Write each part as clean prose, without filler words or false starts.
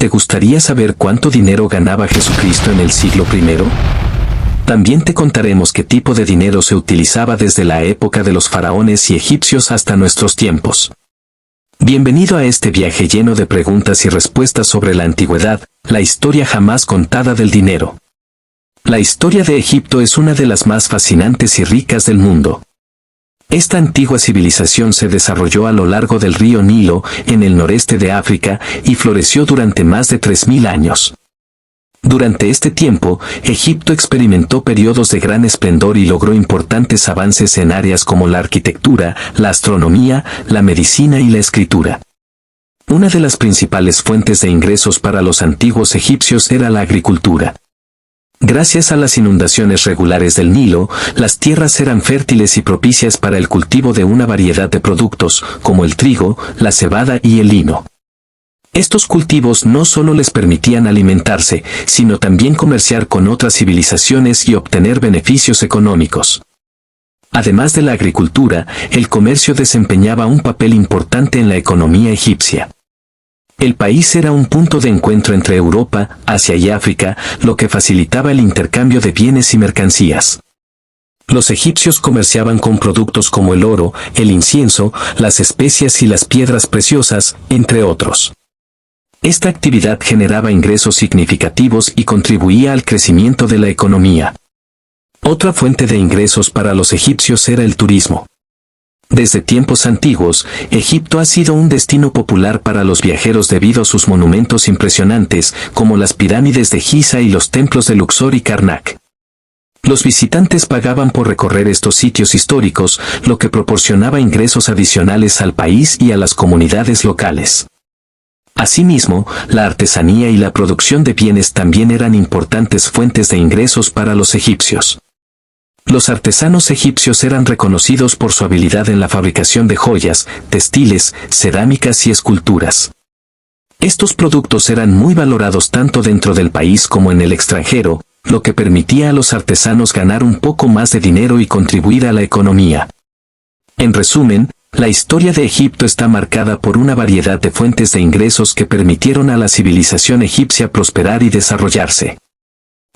¿Te gustaría saber cuánto dinero ganaba Jesucristo en el siglo I? También te contaremos qué tipo de dinero se utilizaba desde la época de los faraones y egipcios hasta nuestros tiempos. Bienvenido a este viaje lleno de preguntas y respuestas sobre la antigüedad, la historia jamás contada del dinero. La historia de Egipto es una de las más fascinantes y ricas del mundo. Esta antigua civilización se desarrolló a lo largo del río Nilo, en el noreste de África, y floreció durante más de 3000 años. Durante este tiempo, Egipto experimentó periodos de gran esplendor y logró importantes avances en áreas como la arquitectura, la astronomía, la medicina y la escritura. Una de las principales fuentes de ingresos para los antiguos egipcios era la agricultura. Gracias a las inundaciones regulares del Nilo, las tierras eran fértiles y propicias para el cultivo de una variedad de productos, como el trigo, la cebada y el lino. Estos cultivos no solo les permitían alimentarse, sino también comerciar con otras civilizaciones y obtener beneficios económicos. Además de la agricultura, el comercio desempeñaba un papel importante en la economía egipcia. El país era un punto de encuentro entre Europa, Asia y África, lo que facilitaba el intercambio de bienes y mercancías. Los egipcios comerciaban con productos como el oro, el incienso, las especias y las piedras preciosas, entre otros. Esta actividad generaba ingresos significativos y contribuía al crecimiento de la economía. Otra fuente de ingresos para los egipcios era el turismo. Desde tiempos antiguos, Egipto ha sido un destino popular para los viajeros debido a sus monumentos impresionantes, como las pirámides de Giza y los templos de Luxor y Karnak. Los visitantes pagaban por recorrer estos sitios históricos, lo que proporcionaba ingresos adicionales al país y a las comunidades locales. Asimismo, la artesanía y la producción de bienes también eran importantes fuentes de ingresos para los egipcios. Los artesanos egipcios eran reconocidos por su habilidad en la fabricación de joyas, textiles, cerámicas y esculturas. Estos productos eran muy valorados tanto dentro del país como en el extranjero, lo que permitía a los artesanos ganar un poco más de dinero y contribuir a la economía. En resumen, la historia de Egipto está marcada por una variedad de fuentes de ingresos que permitieron a la civilización egipcia prosperar y desarrollarse.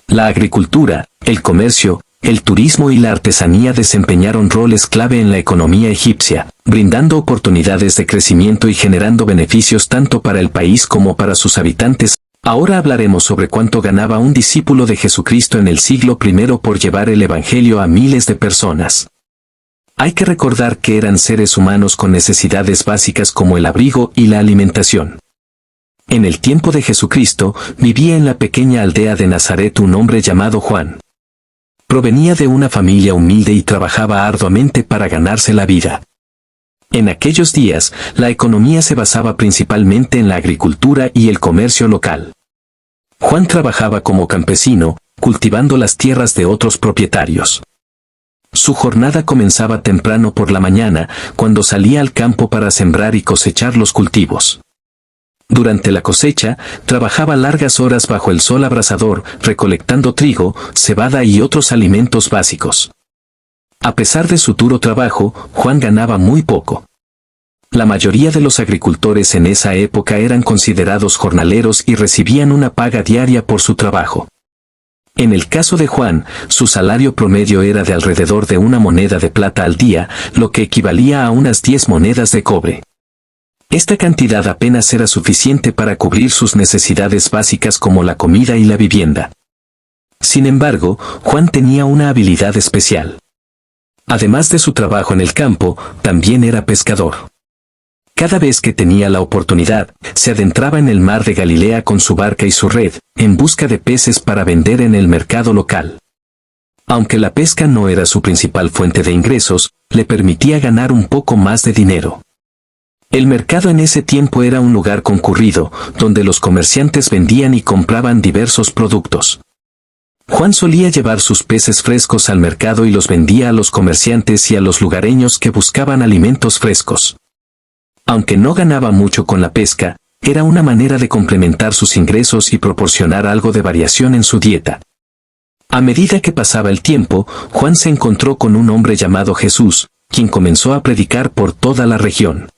La agricultura, el comercio, el turismo y la artesanía desempeñaron roles clave en la economía egipcia, brindando oportunidades de crecimiento y generando beneficios tanto para el país como para sus habitantes. Ahora hablaremos sobre cuánto ganaba un discípulo de Jesucristo en el siglo I por llevar el Evangelio a miles de personas. Hay que recordar que eran seres humanos con necesidades básicas como el abrigo y la alimentación. En el tiempo de Jesucristo, vivía en la pequeña aldea de Nazaret un hombre llamado Juan. Provenía de una familia humilde y trabajaba arduamente para ganarse la vida. En aquellos días, la economía se basaba principalmente en la agricultura y el comercio local. Juan trabajaba como campesino, cultivando las tierras de otros propietarios. Su jornada comenzaba temprano por la mañana, cuando salía al campo para sembrar y cosechar los cultivos. Durante la cosecha, trabajaba largas horas bajo el sol abrasador, recolectando trigo, cebada y otros alimentos básicos. A pesar de su duro trabajo, Juan ganaba muy poco. La mayoría de los agricultores en esa época eran considerados jornaleros y recibían una paga diaria por su trabajo. En el caso de Juan, su salario promedio era de alrededor de una moneda de plata al día, lo que equivalía a unas 10 monedas de cobre. Esta cantidad apenas era suficiente para cubrir sus necesidades básicas como la comida y la vivienda. Sin embargo, Juan tenía una habilidad especial. Además de su trabajo en el campo, también era pescador. Cada vez que tenía la oportunidad, se adentraba en el mar de Galilea con su barca y su red, en busca de peces para vender en el mercado local. Aunque la pesca no era su principal fuente de ingresos, le permitía ganar un poco más de dinero. El mercado en ese tiempo era un lugar concurrido, donde los comerciantes vendían y compraban diversos productos. Juan solía llevar sus peces frescos al mercado y los vendía a los comerciantes y a los lugareños que buscaban alimentos frescos. Aunque no ganaba mucho con la pesca, era una manera de complementar sus ingresos y proporcionar algo de variación en su dieta. A medida que pasaba el tiempo, Juan se encontró con un hombre llamado Jesús, quien comenzó a predicar por toda la región.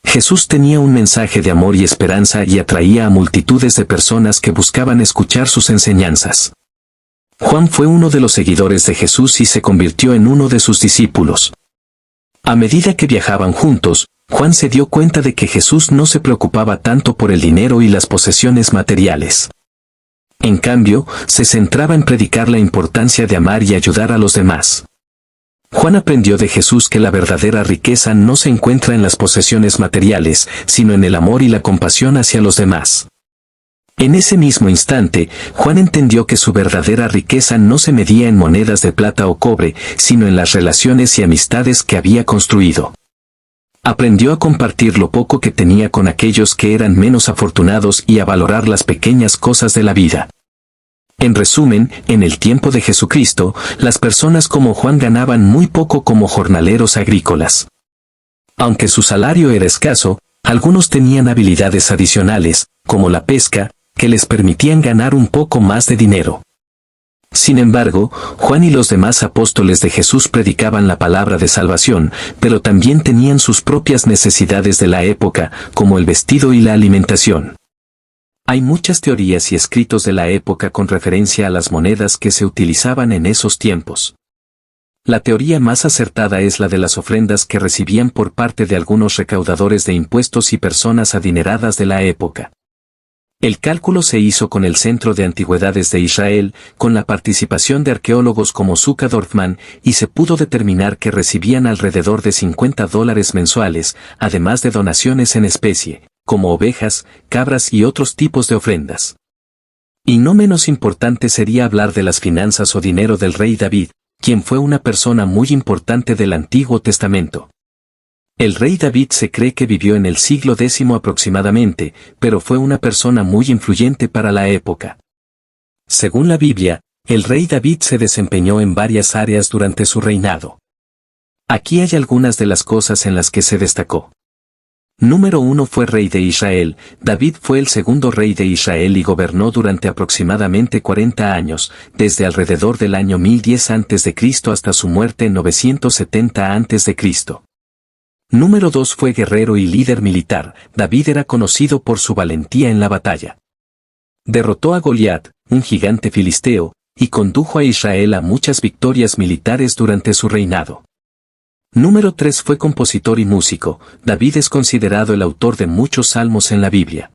Jesús tenía un mensaje de amor y esperanza y atraía a multitudes de personas que buscaban escuchar sus enseñanzas. Juan fue uno de los seguidores de Jesús y se convirtió en uno de sus discípulos. A medida que viajaban juntos, Juan se dio cuenta de que Jesús no se preocupaba tanto por el dinero y las posesiones materiales. En cambio, se centraba en predicar la importancia de amar y ayudar a los demás. Juan aprendió de Jesús que la verdadera riqueza no se encuentra en las posesiones materiales, sino en el amor y la compasión hacia los demás. En ese mismo instante, Juan entendió que su verdadera riqueza no se medía en monedas de plata o cobre, sino en las relaciones y amistades que había construido. Aprendió a compartir lo poco que tenía con aquellos que eran menos afortunados y a valorar las pequeñas cosas de la vida. En resumen, en el tiempo de Jesucristo, las personas como Juan ganaban muy poco como jornaleros agrícolas. Aunque su salario era escaso, algunos tenían habilidades adicionales, como la pesca, que les permitían ganar un poco más de dinero. Sin embargo, Juan y los demás apóstoles de Jesús predicaban la palabra de salvación, pero también tenían sus propias necesidades de la época, como el vestido y la alimentación. Hay muchas teorías y escritos de la época con referencia a las monedas que se utilizaban en esos tiempos. La teoría más acertada es la de las ofrendas que recibían por parte de algunos recaudadores de impuestos y personas adineradas de la época. El cálculo se hizo con el Centro de Antigüedades de Israel, con la participación de arqueólogos como Zucca Dorfman, y se pudo determinar que recibían alrededor de $50 mensuales, además de donaciones en especie, como ovejas, cabras y otros tipos de ofrendas. Y no menos importante sería hablar de las finanzas o dinero del rey David, quien fue una persona muy importante del Antiguo Testamento. El rey David se cree que vivió en el siglo X aproximadamente, pero fue una persona muy influyente para la época. Según la Biblia, el rey David se desempeñó en varias áreas durante su reinado. Aquí hay algunas de las cosas en las que se destacó. Número 1 fue rey de Israel. David fue el segundo rey de Israel y gobernó durante aproximadamente 40 años, desde alrededor del año 1010 a.C. hasta su muerte en 970 a.C. Número 2 fue guerrero y líder militar. David era conocido por su valentía en la batalla. Derrotó a Goliat, un gigante filisteo, y condujo a Israel a muchas victorias militares durante su reinado. Número 3 fue compositor y músico. David es considerado el autor de muchos salmos en la Biblia.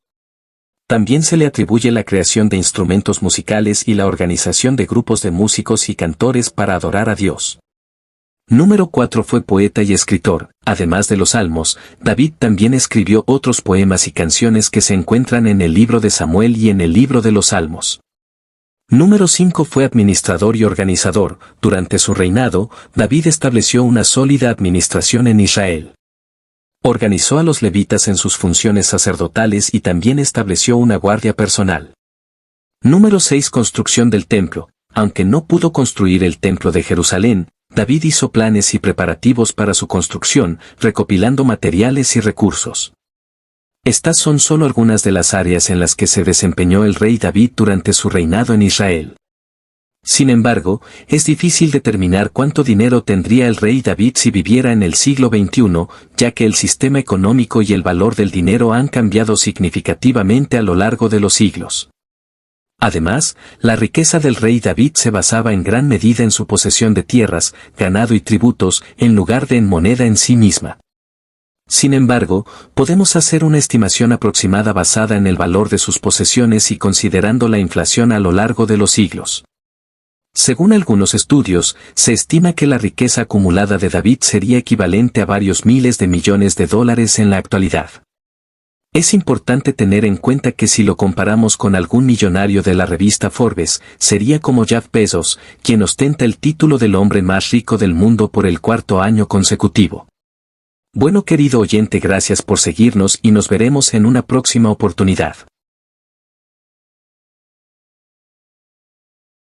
También se le atribuye la creación de instrumentos musicales y la organización de grupos de músicos y cantores para adorar a Dios. Número 4 fue poeta y escritor. Además de los salmos, David también escribió otros poemas y canciones que se encuentran en el libro de Samuel y en el libro de los Salmos. Número 5 fue administrador y organizador. Durante su reinado, David estableció una sólida administración en Israel. Organizó a los levitas en sus funciones sacerdotales y también estableció una guardia personal. Número 6 construcción del templo. Aunque no pudo construir el templo de Jerusalén, David hizo planes y preparativos para su construcción, recopilando materiales y recursos. Estas son solo algunas de las áreas en las que se desempeñó el rey David durante su reinado en Israel. Sin embargo, es difícil determinar cuánto dinero tendría el rey David si viviera en el siglo XXI, ya que el sistema económico y el valor del dinero han cambiado significativamente a lo largo de los siglos. Además, la riqueza del rey David se basaba en gran medida en su posesión de tierras, ganado y tributos, en lugar de en moneda en sí misma. Sin embargo, podemos hacer una estimación aproximada basada en el valor de sus posesiones y considerando la inflación a lo largo de los siglos. Según algunos estudios, se estima que la riqueza acumulada de David sería equivalente a varios miles de millones de dólares en la actualidad. Es importante tener en cuenta que si lo comparamos con algún millonario de la revista Forbes, sería como Jeff Bezos, quien ostenta el título del hombre más rico del mundo por el 4º año consecutivo. Bueno, querido oyente, gracias por seguirnos y nos veremos en una próxima oportunidad.